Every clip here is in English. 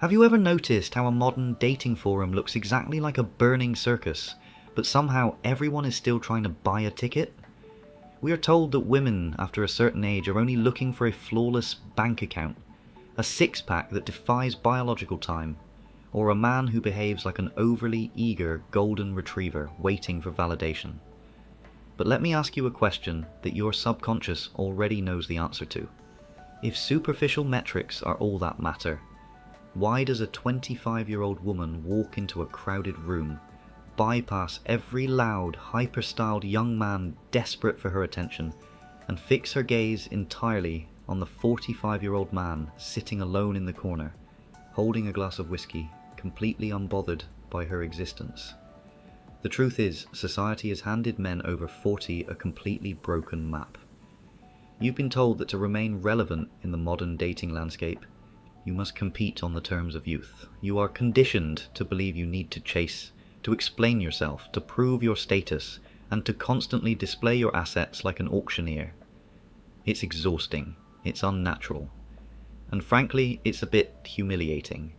Have you ever noticed how a modern dating forum looks exactly like a burning circus, but somehow everyone is still trying to buy a ticket? We are told that women after a certain age are only looking for a flawless bank account, a six-pack that defies biological time, or a man who behaves like an overly eager golden retriever waiting for validation. But let me ask you a question that your subconscious already knows the answer to. If superficial metrics are all that matter, why does a 25-year-old woman walk into a crowded room, bypass every loud, hyper-styled young man desperate for her attention, and fix her gaze entirely on the 45-year-old man sitting alone in the corner, holding a glass of whiskey, completely unbothered by her existence? The truth is, society has handed men over 40 a completely broken map. You've been told that to remain relevant in the modern dating landscape, you must compete on the terms of youth. You are conditioned to believe you need to chase, to explain yourself, to prove your status, and to constantly display your assets like an auctioneer. It's exhausting, it's unnatural, and frankly, it's a bit humiliating.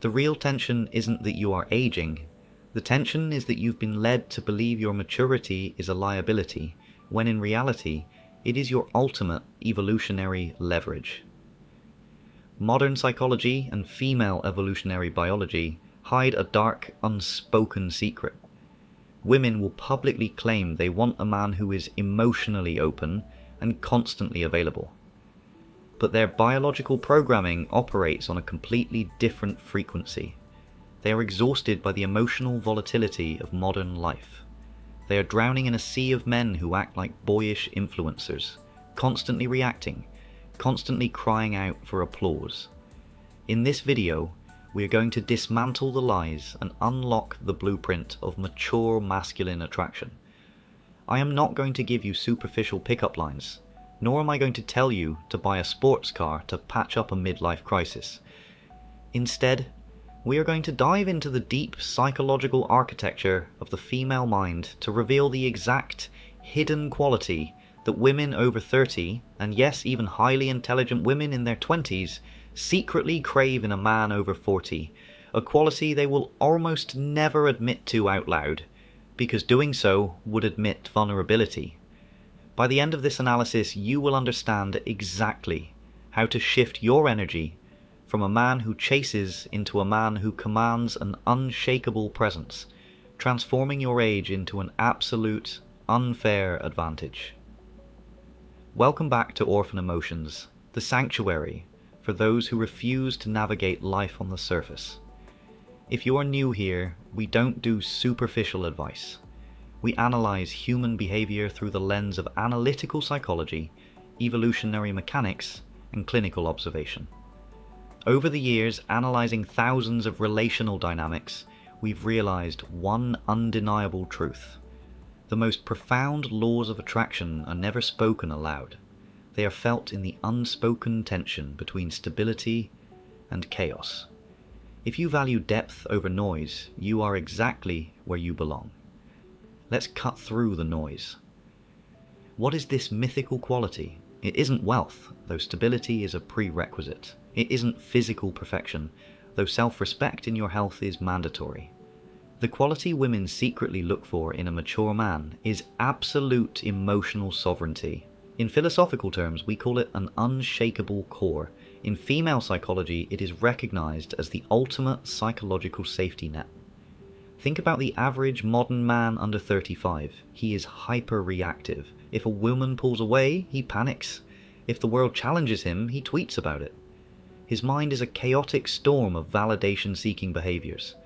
The real tension isn't that you are aging. The tension is that you've been led to believe your maturity is a liability, when in reality, it is your ultimate evolutionary leverage. Modern psychology and female evolutionary biology hide a dark, unspoken secret. Women will publicly claim they want a man who is emotionally open and constantly available. But their biological programming operates on a completely different frequency. They are exhausted by the emotional volatility of modern life. They are drowning in a sea of men who act like boyish influencers, constantly reacting, constantly crying out for applause. In this video, we are going to dismantle the lies and unlock the blueprint of mature masculine attraction. I am not going to give you superficial pickup lines, nor am I going to tell you to buy a sports car to patch up a midlife crisis. Instead, we are going to dive into the deep psychological architecture of the female mind to reveal the exact hidden quality that women over 30, and yes, even highly intelligent women in their 20s, secretly crave in a man over 40, a quality they will almost never admit to out loud, because doing so would admit vulnerability. By the end of this analysis, you will understand exactly how to shift your energy from a man who chases into a man who commands an unshakable presence, transforming your age into an absolute, unfair advantage. Welcome back to Orphan Emotions, the sanctuary for those who refuse to navigate life on the surface. If you are new here, we don't do superficial advice. We analyze human behavior through the lens of analytical psychology, evolutionary mechanics, and clinical observation. Over the years, analyzing thousands of relational dynamics, we've realized one undeniable truth. The most profound laws of attraction are never spoken aloud. They are felt in the unspoken tension between stability and chaos. If you value depth over noise, you are exactly where you belong. Let's cut through the noise. What is this mythical quality? It isn't wealth, though stability is a prerequisite. It isn't physical perfection, though self-respect in your health is mandatory. The quality women secretly look for in a mature man is absolute emotional sovereignty. In philosophical terms, we call it an unshakable core. In female psychology, it is recognized as the ultimate psychological safety net. Think about the average modern man under 35. He is hyper-reactive. If a woman pulls away, he panics. If the world challenges him, he tweets about it. His mind is a chaotic storm of validation-seeking behaviors.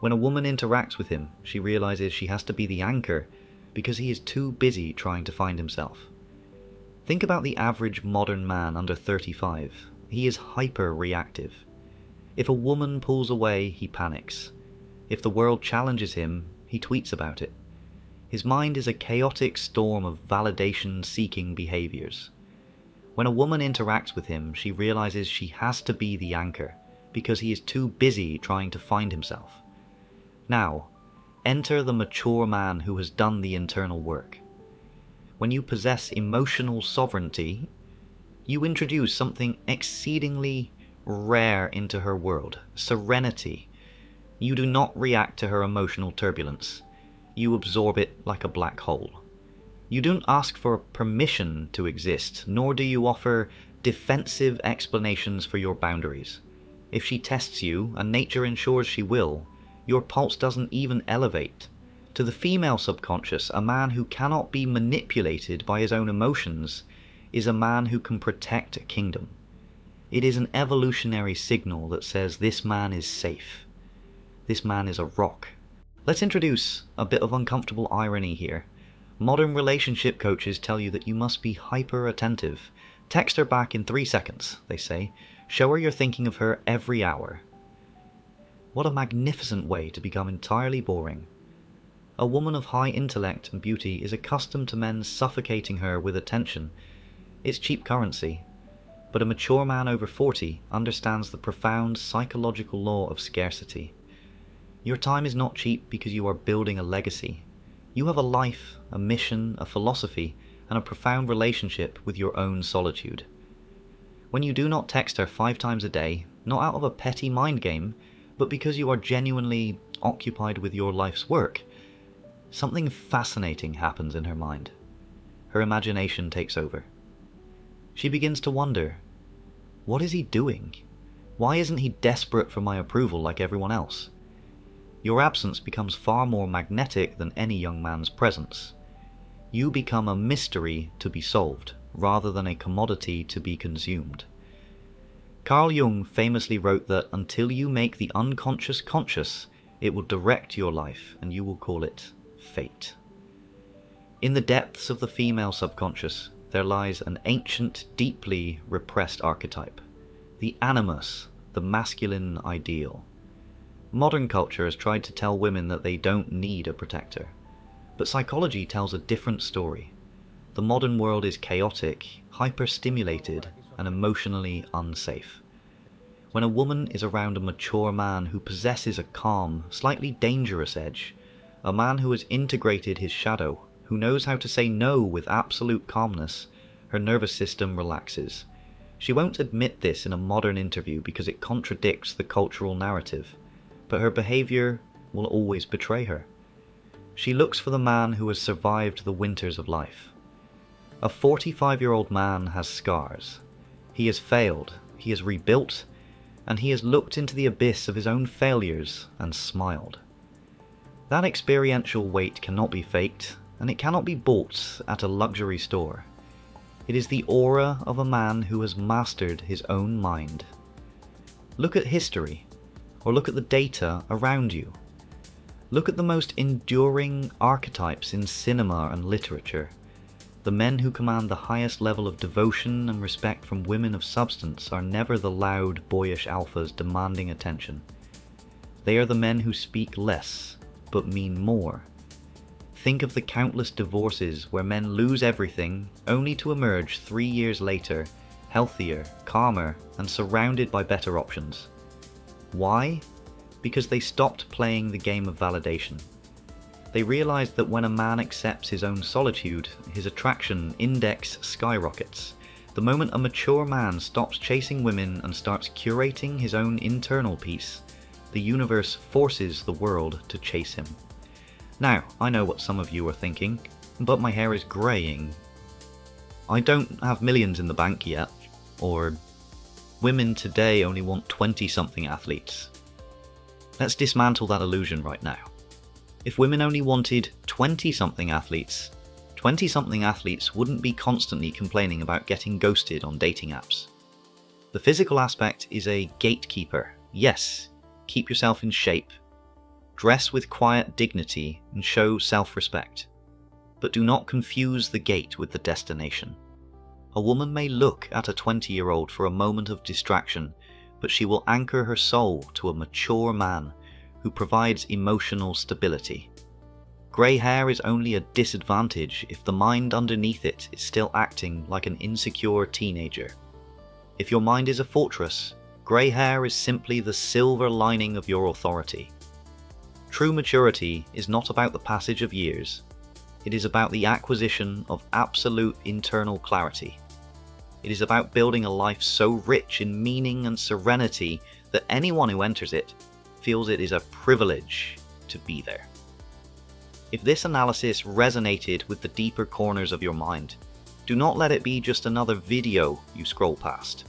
When a woman interacts with him, she realizes she has to be the anchor because he is too busy trying to find himself. Think about the average modern man under 35. He is hyper-reactive. If a woman pulls away, he panics. If the world challenges him, he tweets about it. His mind is a chaotic storm of validation-seeking behaviors. When a woman interacts with him, she realizes she has to be the anchor because he is too busy trying to find himself. Now, enter the mature man who has done the internal work. When you possess emotional sovereignty, you introduce something exceedingly rare into her world, serenity. You do not react to her emotional turbulence. You absorb it like a black hole. You don't ask for permission to exist, nor do you offer defensive explanations for your boundaries. If she tests you, and nature ensures she will, your pulse doesn't even elevate. To the female subconscious, a man who cannot be manipulated by his own emotions is a man who can protect a kingdom. It is an evolutionary signal that says this man is safe. This man is a rock. Let's introduce a bit of uncomfortable irony here. Modern relationship coaches tell you that you must be hyper-attentive. Text her back in 3 seconds, they say. Show her you're thinking of her every hour. What a magnificent way to become entirely boring. A woman of high intellect and beauty is accustomed to men suffocating her with attention. It's cheap currency. But a mature man over 40 understands the profound psychological law of scarcity. Your time is not cheap because you are building a legacy. You have a life, a mission, a philosophy, and a profound relationship with your own solitude. When you do not text her 5 times a day, not out of a petty mind game, but because you are genuinely occupied with your life's work, something fascinating happens in her mind. Her imagination takes over. She begins to wonder, what is he doing? Why isn't he desperate for my approval like everyone else? Your absence becomes far more magnetic than any young man's presence. You become a mystery to be solved, rather than a commodity to be consumed. Carl Jung famously wrote that until you make the unconscious conscious, it will direct your life, and you will call it fate. In the depths of the female subconscious, there lies an ancient, deeply repressed archetype, the animus, the masculine ideal. Modern culture has tried to tell women that they don't need a protector, but psychology tells a different story. The modern world is chaotic, hyper-stimulated, and emotionally unsafe. When a woman is around a mature man who possesses a calm, slightly dangerous edge, a man who has integrated his shadow, who knows how to say no with absolute calmness, her nervous system relaxes. She won't admit this in a modern interview because it contradicts the cultural narrative, but her behavior will always betray her. She looks for the man who has survived the winters of life. A 45-year-old man has scars. He has failed, he has rebuilt, and he has looked into the abyss of his own failures and smiled. That experiential weight cannot be faked, and it cannot be bought at a luxury store. It is the aura of a man who has mastered his own mind. Look at history, or look at the data around you. Look at the most enduring archetypes in cinema and literature. The men who command the highest level of devotion and respect from women of substance are never the loud, boyish alphas demanding attention. They are the men who speak less, but mean more. Think of the countless divorces where men lose everything only to emerge 3 years later, healthier, calmer, and surrounded by better options. Why? Because they stopped playing the game of validation. They realized that when a man accepts his own solitude, his attraction index skyrockets. The moment a mature man stops chasing women and starts curating his own internal peace, the universe forces the world to chase him. Now, I know what some of you are thinking, but my hair is greying. I don't have millions in the bank yet, or women today only want 20-something athletes. Let's dismantle that illusion right now. If women only wanted 20-something athletes, 20-something athletes wouldn't be constantly complaining about getting ghosted on dating apps. The physical aspect is a gatekeeper. Yes, keep yourself in shape. Dress with quiet dignity and show self-respect. But do not confuse the gate with the destination. A woman may look at a 20-year-old for a moment of distraction, but she will anchor her soul to a mature man who provides emotional stability. Grey hair is only a disadvantage if the mind underneath it is still acting like an insecure teenager. If your mind is a fortress, grey hair is simply the silver lining of your authority. True maturity is not about the passage of years. It is about the acquisition of absolute internal clarity. It is about building a life so rich in meaning and serenity that anyone who enters it feels it is a privilege to be there. If this analysis resonated with the deeper corners of your mind, do not let it be just another video you scroll past.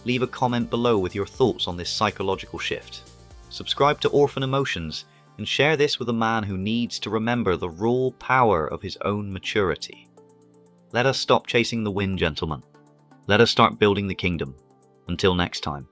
Leave a comment below with your thoughts on this psychological shift. Subscribe to Orphan Emotions and share this with a man who needs to remember the raw power of his own maturity. Let us stop chasing the wind, gentlemen. Let us start building the kingdom. Until next time.